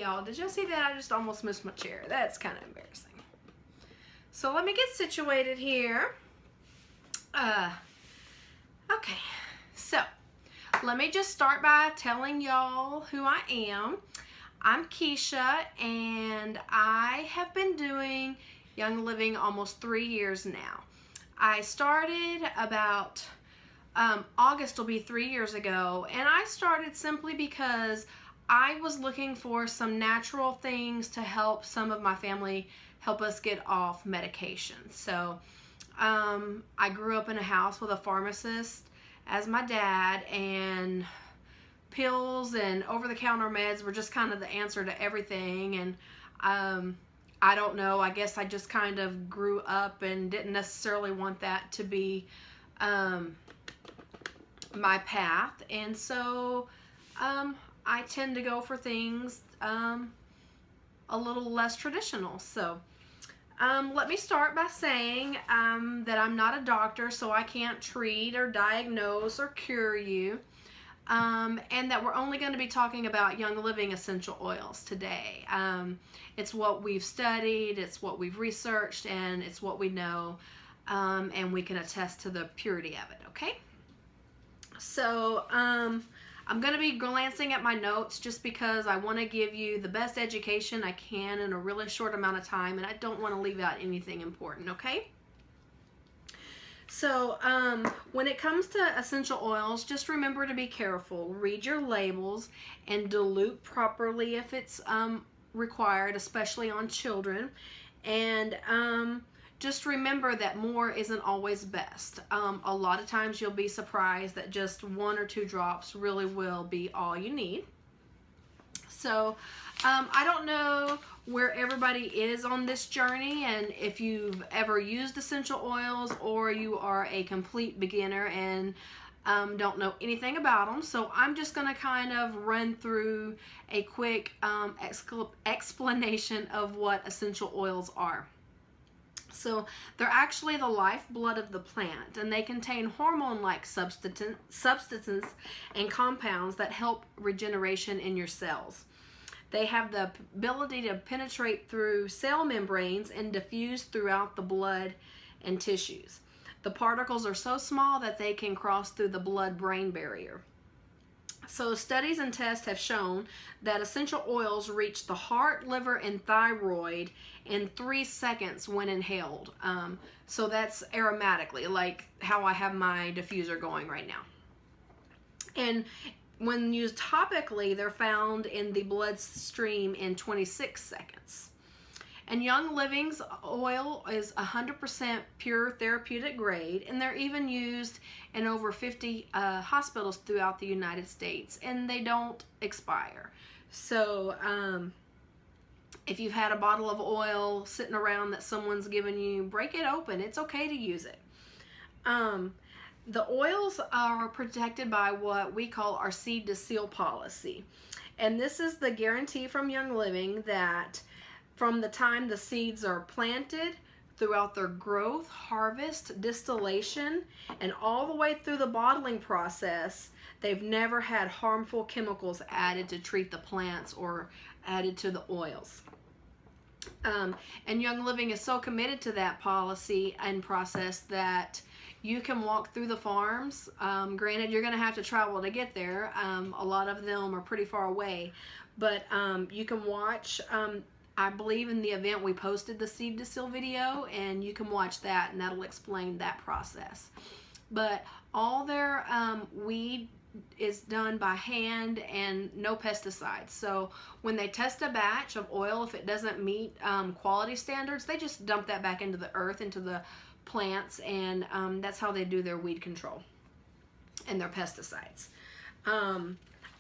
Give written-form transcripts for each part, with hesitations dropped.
y'all. Did y'all see that? I just almost missed my chair. That's kind of embarrassing. So let me get situated here. Okay, so let me just start by telling y'all who I am. I'm Keisha, and I have been doing Young Living almost 3 years now. I started about August will be 3 years ago, and I started simply because I was looking for some natural things to help some of my family help us get off medication. So I grew up in a house with a pharmacist as my dad, and pills and over-the-counter meds were just kind of the answer to everything. And I don't know, I guess I just kind of grew up and didn't necessarily want that to be my path, and so I tend to go for things a little less traditional. So let me start by saying that I'm not a doctor, so I can't treat or diagnose or cure you, and that we're only going to be talking about Young Living essential oils today. It's what we've studied, it's what we've researched, and it's what we know, and we can attest to the purity of it, okay? So I'm going to be glancing at my notes just because I want to give you the best education I can in a really short amount of time, and I don't want to leave out anything important, okay? So when it comes to essential oils, just remember to be careful. Read your labels and dilute properly if it's required, especially on children. And just remember that more isn't always best. A lot of times you'll be surprised that just 1 or 2 drops really will be all you need. So I don't know where everybody is on this journey, and if you've ever used essential oils or you are a complete beginner and don't know anything about them. So I'm just going to kind of run through a quick explanation of what essential oils are. So they're actually the lifeblood of the plant, and they contain hormone-like substances and compounds that help regeneration in your cells. They have the ability to penetrate through cell membranes and diffuse throughout the blood and tissues. The particles are so small that they can cross through the blood-brain barrier. So studies and tests have shown that essential oils reach the heart, liver, and thyroid in 3 seconds when inhaled. So that's aromatically, like how I have my diffuser going right now. And when used topically, they're found in the bloodstream in 26 seconds. And Young Living's oil is 100% pure therapeutic grade, and they're even used in over 50 hospitals throughout the United States, and they don't expire. So if you've had a bottle of oil sitting around that someone's given you, break it open. It's okay to use it. The oils are protected by what we call our seed to seal policy. And this is the guarantee from Young Living that from the time the seeds are planted, throughout their growth, harvest, distillation, and all the way through the bottling process, they've never had harmful chemicals added to treat the plants or added to the oils. And Young Living is so committed to that policy and process that you can walk through the farms. Granted, you're going to have to travel to get there. A lot of them are pretty far away, but you can watch. I believe in the event we posted the seed to seal video, and you can watch that, and that'll explain that process. But all their weed is done by hand and no pesticides. So when they test a batch of oil, if it doesn't meet quality standards, they just dump that back into the earth, into the plants, and that's how they do their weed control and their pesticides.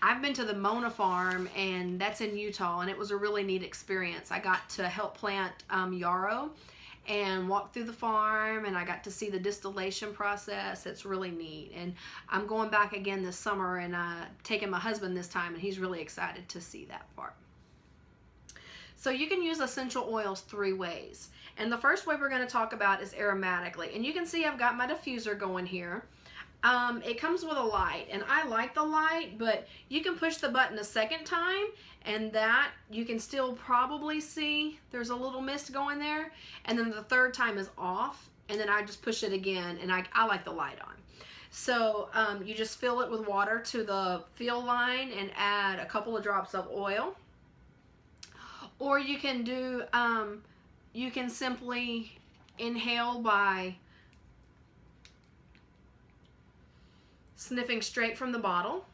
I've been to the Mona farm, and that's in Utah, and it was a really neat experience. I got to help plant yarrow and walk through the farm, and I got to see the distillation process. It's really neat, and I'm going back again this summer, and taking my husband this time, and he's really excited to see that part. So you can use essential oils 3 ways, and the first way we're going to talk about is aromatically. And you can see I've got my diffuser going here. It comes with a light, and I like the light, but you can push the button a second time, and that you can still probably see there's a little mist going there, and then the third time is off, and then I just push it again, and I like the light on. So you just fill it with water to the fill line and add a couple of drops of oil. Or you can do, you can simply inhale by sniffing straight from the bottle.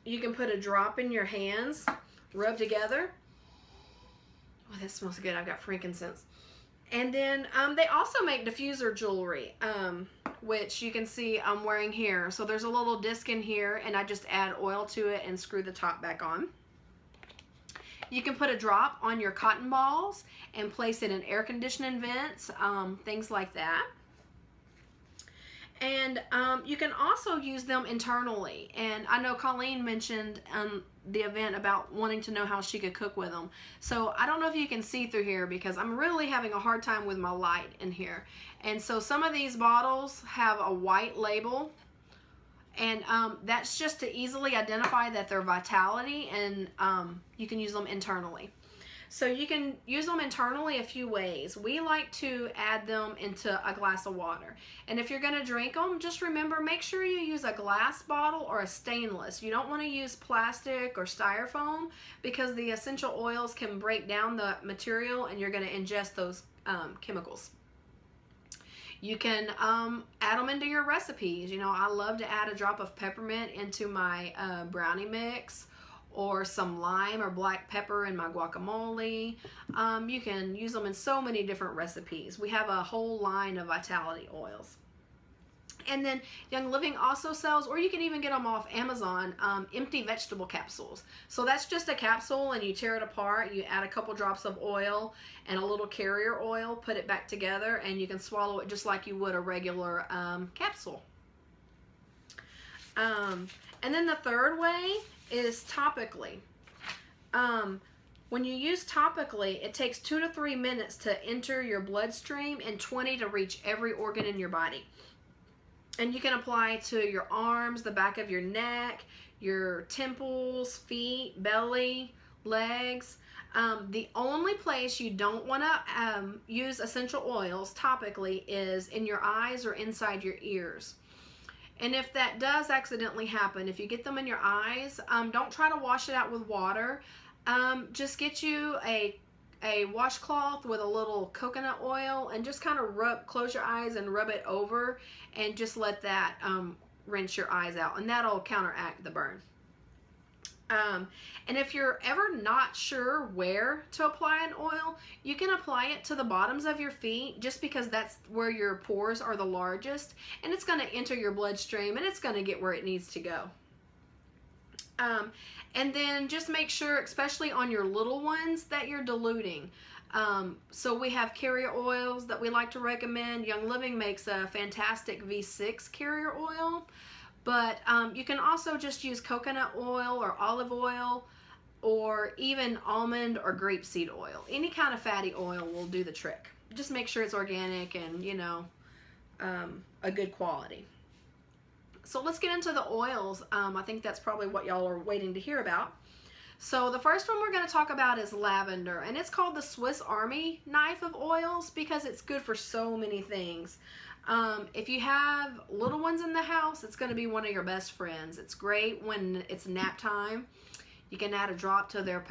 You can put a drop in your hands, rub together. Oh, that smells good. I've got frankincense. And then they also make diffuser jewelry, which you can see I'm wearing here. So there's a little disc in here, and I just add oil to it and screw the top back on. You can put a drop on your cotton balls and place it in air conditioning vents, things like that. And you can also use them internally. And I know Colleen mentioned the event about wanting to know how she could cook with them. So I don't know if you can see through here because I'm really having a hard time with my light in here. And so some of these bottles have a white label. And that's just to easily identify that they're Vitality, and you can use them internally. So you can use them internally a few ways. We like to add them into a glass of water. And if you're going to drink them, just remember, make sure you use a glass bottle or a stainless. You don't want to use plastic or styrofoam because the essential oils can break down the material and you're going to ingest those chemicals. You can add them into your recipes. You know, I love to add a drop of peppermint into my brownie mix, or some lime or black pepper in my guacamole. You can use them in so many different recipes. We have a whole line of Vitality oils. And then Young Living also sells, or you can even get them off Amazon, empty vegetable capsules. So that's just a capsule, and you tear it apart, you add a couple drops of oil and a little carrier oil, put it back together, and you can swallow it just like you would a regular capsule. And then the third way is topically. When you use topically, it takes 2 to 3 minutes to enter your bloodstream and 20 to reach every organ in your body. And you can apply to your arms, the back of your neck, your temples, feet, belly, legs. The only place you don't want to use essential oils topically is in your eyes or inside your ears. And if that does accidentally happen, if you get them in your eyes, don't try to wash it out with water. Just get you a washcloth with a little coconut oil and just kind of close your eyes and rub it over, and just let that rinse your eyes out, and that'll counteract the burn. And if you're ever not sure where to apply an oil, you can apply it to the bottoms of your feet, just because that's where your pores are the largest, and it's going to enter your bloodstream and it's going to get where it needs to go. And then just make sure, especially on your little ones, that you're diluting. So we have carrier oils that we like to recommend. Young Living makes a fantastic V6 carrier oil. But you can also just use coconut oil or olive oil, or even almond or grapeseed oil. Any kind of fatty oil will do the trick. Just make sure it's organic and, you know, a good quality. So let's get into the oils. I think that's probably what y'all are waiting to hear about. So the first one we're going to talk about is lavender, and it's called the Swiss Army knife of oils because it's good for so many things. If you have little ones in the house, it's going to be one of your best friends. It's great when it's nap time. You can add a drop to their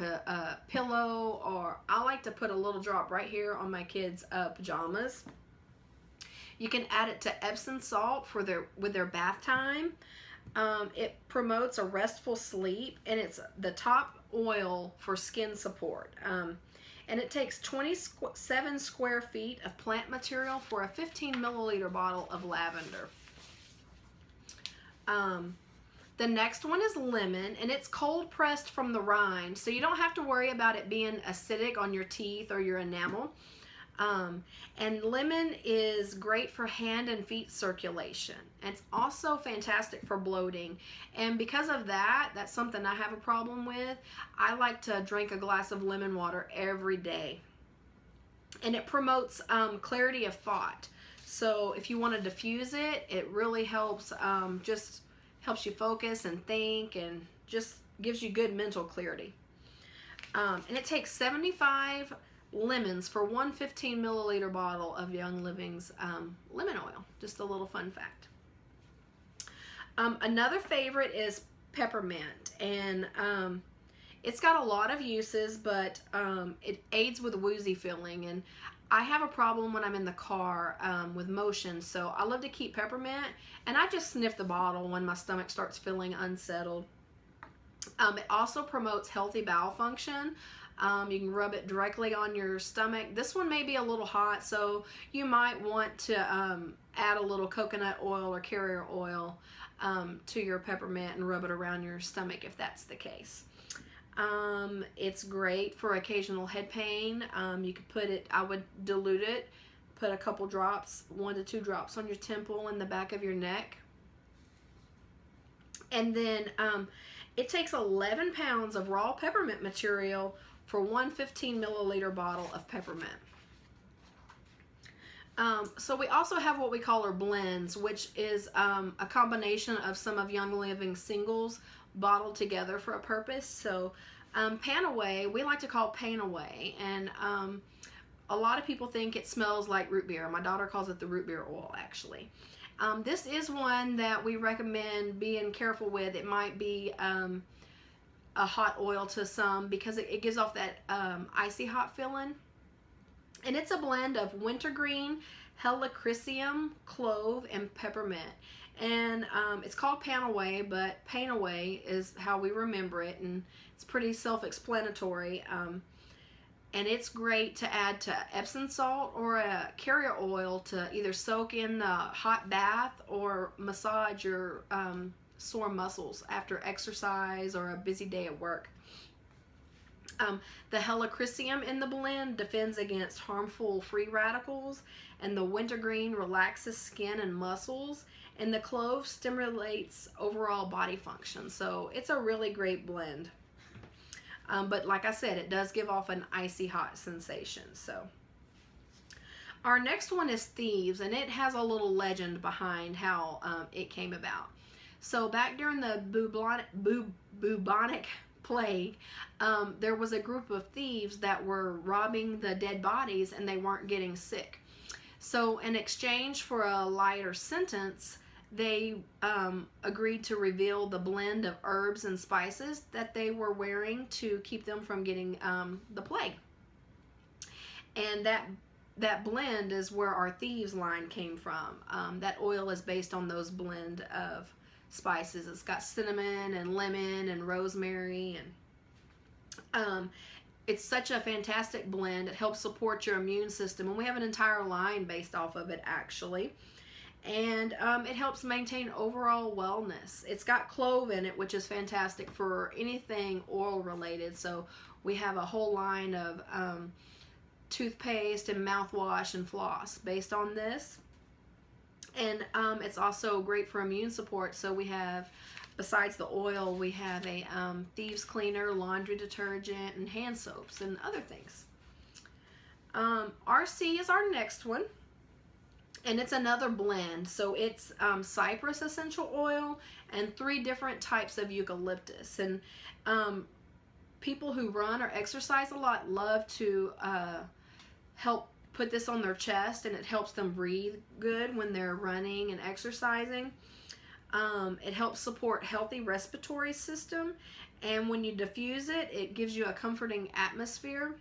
pillow, or I like to put a little drop right here on my kids' pajamas. You can add it to Epsom salt for with their bath time. It promotes a restful sleep, and it's the top oil for skin support. And it takes 27 square feet of plant material for a 15 milliliter bottle of lavender. The next one is lemon, and it's cold pressed from the rind, so you don't have to worry about it being acidic on your teeth or your enamel. And lemon is great for hand and feet circulation. It's also fantastic for bloating. And because of that, that's something I have a problem with. I like to drink a glass of lemon water every day. And it promotes clarity of thought. So if you want to diffuse it, it really helps, just helps you focus and think, and just gives you good mental clarity. And it takes 75 lemons for one 15 milliliter bottle of Young Living's lemon oil. Just a little fun fact. Another favorite is peppermint, and it's got a lot of uses, but it aids with woozy feeling, and I have a problem when I'm in the car with motion, so I love to keep peppermint, and I just sniff the bottle when my stomach starts feeling unsettled. It also promotes healthy bowel function. You can rub it directly on your stomach. This one may be a little hot, so you might want to add a little coconut oil or carrier oil to your peppermint and rub it around your stomach if that's the case. It's great for occasional head pain. You could put it, I would dilute it, put a couple drops, 1 to 2 drops on your temple and the back of your neck. And then it takes 11 pounds of raw peppermint material for one 15 milliliter bottle of peppermint. So we also have what we call our blends, which is a combination of some of Young Living singles bottled together for a purpose. So Panaway, we like to call Panaway, and a lot of people think it smells like root beer. My daughter calls it the root beer oil, actually. This is one that we recommend being careful with. It might be a hot oil to some because it gives off that icy hot feeling. And it's a blend of wintergreen, helichrysum, clove, and peppermint. And it's called Panaway, but Panaway is how we remember it, and it's pretty self-explanatory. And it's great to add to Epsom salt or a carrier oil to either soak in the hot bath or massage your sore muscles after exercise or a busy day at work. The helichrysum in the blend defends against harmful free radicals, and the wintergreen relaxes skin and muscles, and the clove stimulates overall body function. So it's a really great blend. But like I said, it does give off an icy hot sensation. So our next one is Thieves, and it has a little legend behind how it came about. So back during the bubonic plague, there was a group of thieves that were robbing the dead bodies, and they weren't getting sick. So in exchange for a lighter sentence, they agreed to reveal the blend of herbs and spices that they were wearing to keep them from getting the plague. And that blend is where our Thieves line came from. That oil is based on those blend of spices. It's got cinnamon and lemon and rosemary, and it's such a fantastic blend. It helps support your immune system, and we have an entire line based off of it, actually. And it helps maintain overall wellness. It's got clove in it, which is fantastic for anything oil related. So we have a whole line of toothpaste and mouthwash and floss based on this. And it's also great for immune support. So we have, besides the oil, we have a Thieves cleaner, laundry detergent, and hand soaps and other things. RC is our next one. And it's another blend. So it's cypress essential oil and 3 different types of eucalyptus. And people who run or exercise a lot love to help put this on their chest, and it helps them breathe good when they're running and exercising. It helps support healthy respiratory system, and when you diffuse it, it gives you a comforting atmosphere.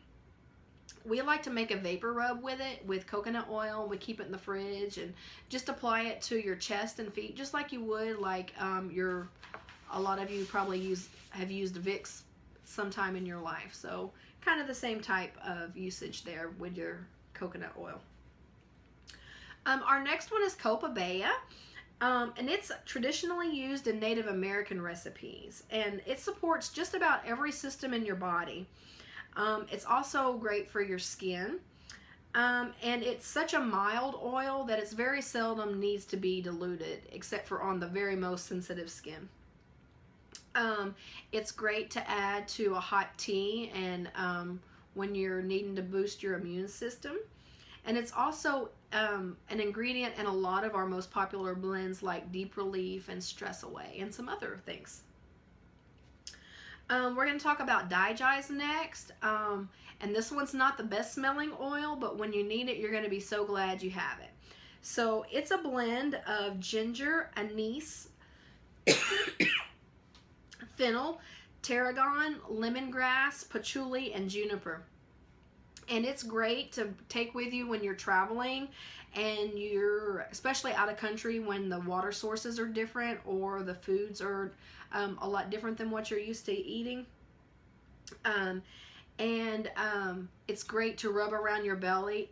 We like to make a vapor rub with it with coconut oil. We keep it in the fridge and just apply it to your chest and feet, just like you would like a lot of you probably have used Vicks sometime in your life. So kind of the same type of usage there with your coconut oil. Our next one is copaiba, and it's traditionally used in Native American recipes, and it supports just about every system in your body. It's also great for your skin, and it's such a mild oil that it's very seldom needs to be diluted, except for on the very most sensitive skin. It's great to add to a hot tea and when you're needing to boost your immune system. And it's also an ingredient in a lot of our most popular blends like Deep Relief and Stress Away and some other things. We're going to talk about Digize next. And this one's not the best smelling oil, but when you need it, you're going to be so glad you have it. So it's a blend of ginger, anise, fennel, tarragon, lemongrass, patchouli, and juniper. And it's great to take with you when you're traveling and you're, especially out of country, when the water sources are different or the foods are a lot different than what you're used to eating. It's great to rub around your belly.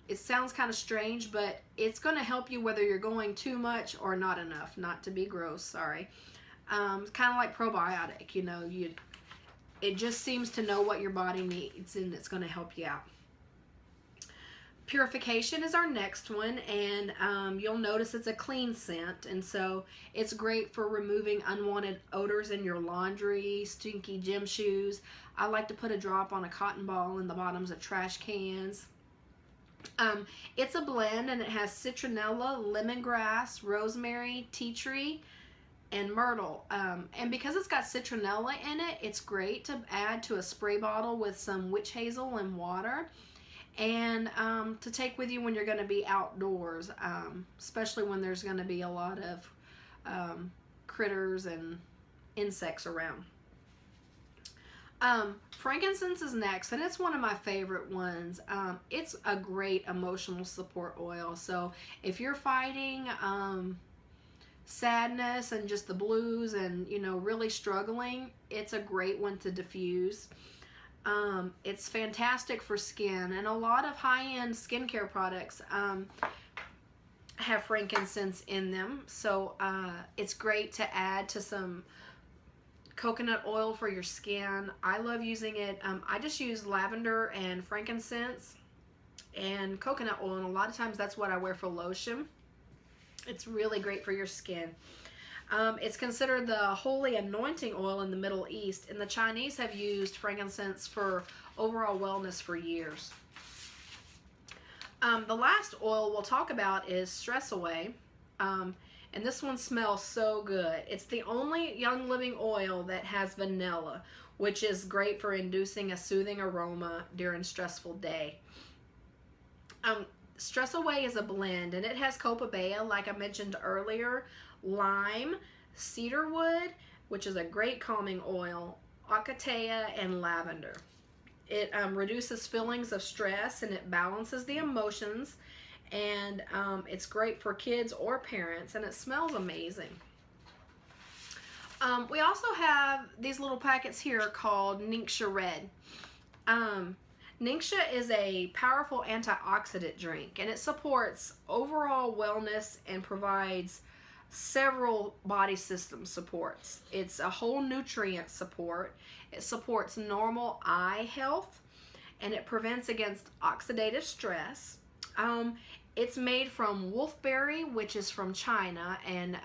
It sounds kind of strange, but it's going to help you whether you're going too much or not enough. Not to be gross, sorry. It's kind of like probiotic, you know, it just seems to know what your body needs, and it's going to help you out. Purification is our next one, and you'll notice it's a clean scent, and so it's great for removing unwanted odors in your laundry, stinky gym shoes. I like to put a drop on a cotton ball in the bottoms of trash cans. It's a blend, and it has citronella, lemongrass, rosemary, tea tree, and myrtle. And because it's got citronella in it, it's great to add to a spray bottle with some witch hazel and water, and to take with you when you're going to be outdoors, especially when there's going to be a lot of critters and insects around. Frankincense is next, and it's one of my favorite ones. It's a great emotional support oil. So if you're fighting sadness and just the blues and, you know, really struggling, it's a great one to diffuse. It's fantastic for skin, and a lot of high-end skincare products have frankincense in them. So it's great to add to some coconut oil for your skin. I love using it. I just use lavender and frankincense and coconut oil, and a lot of times that's what I wear for lotion. It's really great for your skin. It's considered the holy anointing oil in the Middle East, and the Chinese have used frankincense for overall wellness for years. The last oil we'll talk about is Stress Away, and this one smells so good. It's the only Young Living oil that has vanilla, which is great for inducing a soothing aroma during a stressful day. Stress Away is a blend, and it has copaiba, like I mentioned earlier, lime, cedarwood, which is a great calming oil, acacia, and lavender. It reduces feelings of stress, and it balances the emotions, and it's great for kids or parents, and it smells amazing. We also have these little packets here called Ningxia Red. Ningxia is a powerful antioxidant drink, and it supports overall wellness and provides several body system supports. It's a whole nutrient support. It supports normal eye health, and it prevents against oxidative stress. It's made from wolfberry, which is from China, and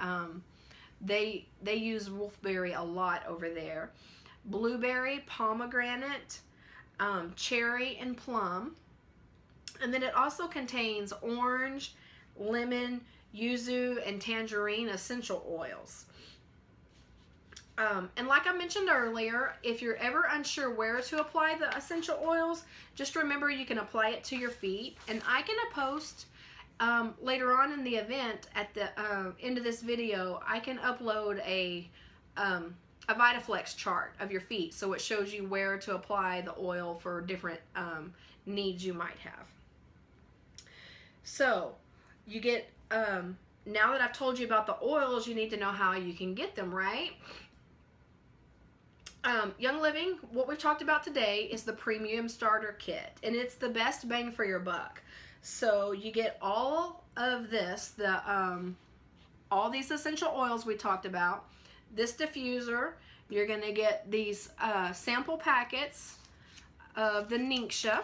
they use wolfberry a lot over there. Blueberry, pomegranate, cherry, and plum. And then it also contains orange, lemon, yuzu, and tangerine essential oils. And like I mentioned earlier, if you're ever unsure where to apply the essential oils, just remember you can apply it to your feet. And I can post later on in the event, at the end of this video, I can upload a VitaFlex chart of your feet, so it shows you where to apply the oil for different needs you might have. So you get, now that I've told you about the oils, you need to know how you can get them, right? Young Living, what we've talked about today is the Premium Starter Kit, and it's the best bang for your buck. So you get all of this, all these essential oils we talked about, this diffuser, you're going to get these sample packets of the Ningxia,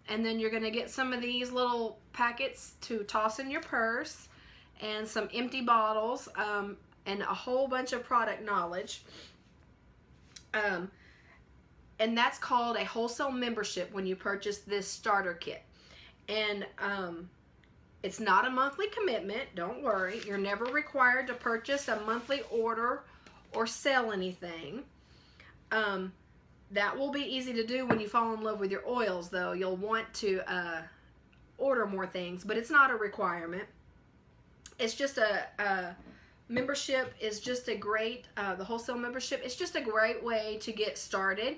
and then you're going to get some of these little packets to toss in your purse, and some empty bottles, and a whole bunch of product knowledge. and that's called a wholesale membership when you purchase this starter kit. And it's not a monthly commitment, don't worry. You're never required to purchase a monthly order or sell anything. That will be easy to do when you fall in love with your oils, though. You'll want to order more things, but it's not a requirement. It's just a membership is just a great, the wholesale membership, it's just a great way to get started.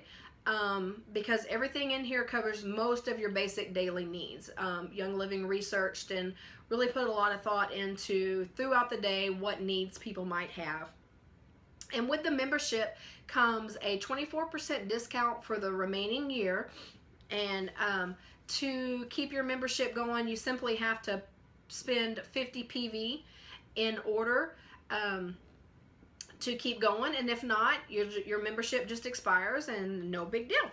Because everything in here covers most of your basic daily needs. Young Living researched and really put a lot of thought into throughout the day what needs people might have. And with the membership comes a 24% discount for the remaining year. And to keep your membership going, you simply have to spend 50 PV in order to keep going, and if not, your membership just expires and no big deal.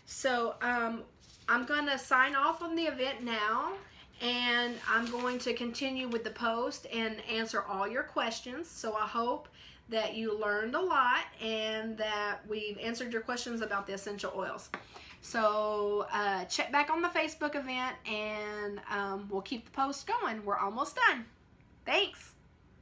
So I'm going to sign off on the event now, and I'm going to continue with the post and answer all your questions. So I hope that you learned a lot and that we've answered your questions about the essential oils. So check back on the Facebook event, and we'll keep the post going. We're almost done. Thanks.